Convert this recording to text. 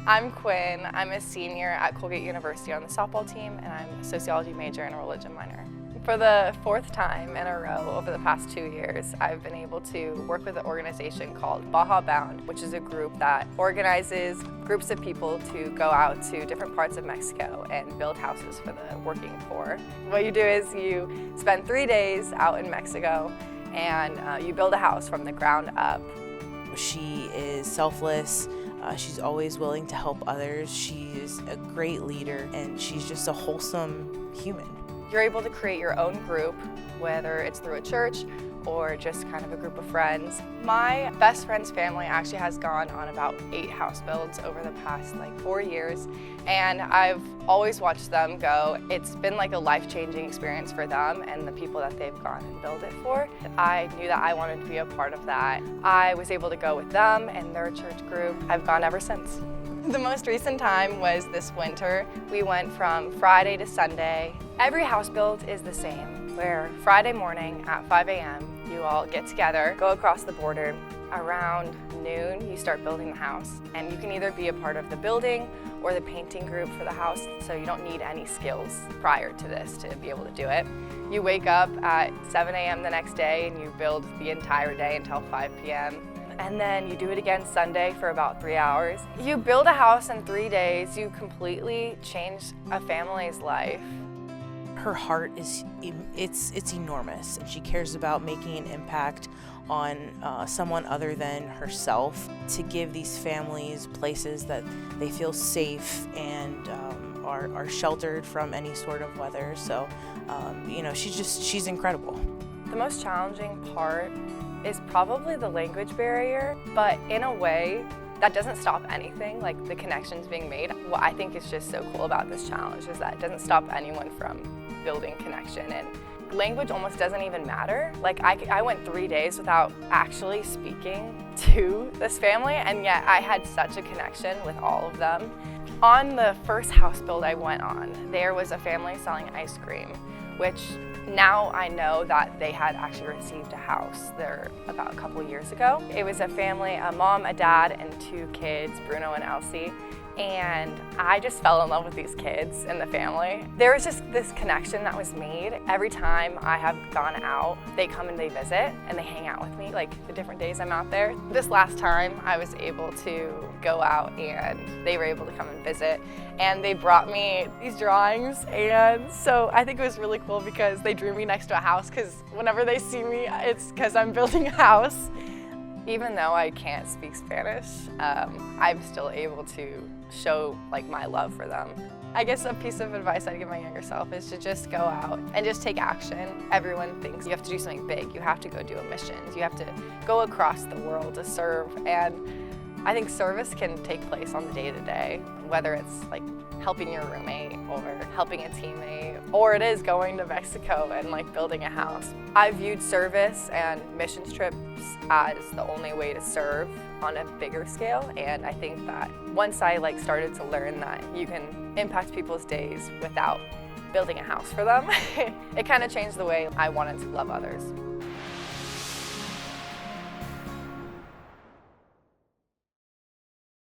I'm Quinn. I'm a senior at Colgate University on the softball team, and I'm a sociology major and a religion minor. For the fourth time in a row over the past 2 years, I've been able to work with an organization called Baja Bound, which is a group that organizes groups of people to go out to different parts of Mexico and build houses for the working poor. What you do is you spend 3 days out in Mexico and you build a house from the ground up. She is selfless. She's always willing to help others. She's a great leader, and she's just a wholesome human. You're able to create your own group, whether it's through a church or just kind of a group of friends. My best friend's family actually has gone on about 8 house builds over the past 4 years, and I've always watched them go. It's been like a life-changing experience for them and the people that they've gone and built it for. I knew that I wanted to be a part of that. I was able to go with them and their church group. I've gone ever since. The most recent time was this winter. We went from Friday to Sunday. Every house build is the same, where Friday morning at 5 a.m. you all get together, go across the border. Around noon, you start building the house. And you can either be a part of the building or the painting group for the house, so you don't need any skills prior to this to be able to do it. You wake up at 7 a.m. the next day and you build the entire day until 5 p.m. And then you do it again Sunday for about 3 hours. You build a house in 3 days, you completely change a family's life. Her heart is it's enormous, and she cares about making an impact on someone other than herself, to give these families places that they feel safe and are sheltered from any sort of weather. So she's incredible. The most challenging part is probably the language barrier, but in a way that doesn't stop anything, like the connections being made. What I think is just so cool about this challenge is that it doesn't stop anyone from building connection, and language almost doesn't even matter. Like I went 3 days without actually speaking to this family, and yet I had such a connection with all of them. On the first house build I went on, there was a family selling ice cream, which now I know that they had actually received a house there about a couple years ago. It was a family, a mom, a dad, and 2 kids, Bruno and Elsie. And I just fell in love with these kids and the family. There was just this connection that was made. Every time I have gone out, they come and they visit and they hang out with me, like the different days I'm out there. This last time I was able to go out and they were able to come and visit, and they brought me these drawings, and so I think it was really cool because they drew me next to a house, because whenever they see me, it's because I'm building a house. Even though I can't speak Spanish, I'm still able to show my love for them. I guess a piece of advice I'd give my younger self is to just go out and just take action. Everyone thinks you have to do something big. You have to go do a mission. You have to go across the world to serve. And I think service can take place on the day-to-day, whether it's helping your roommate or helping a teammate, or it is going to Mexico and building a house. I viewed service and missions trips as the only way to serve on a bigger scale, and I think that once I started to learn that you can impact people's days without building a house for them, it kind of changed the way I wanted to love others.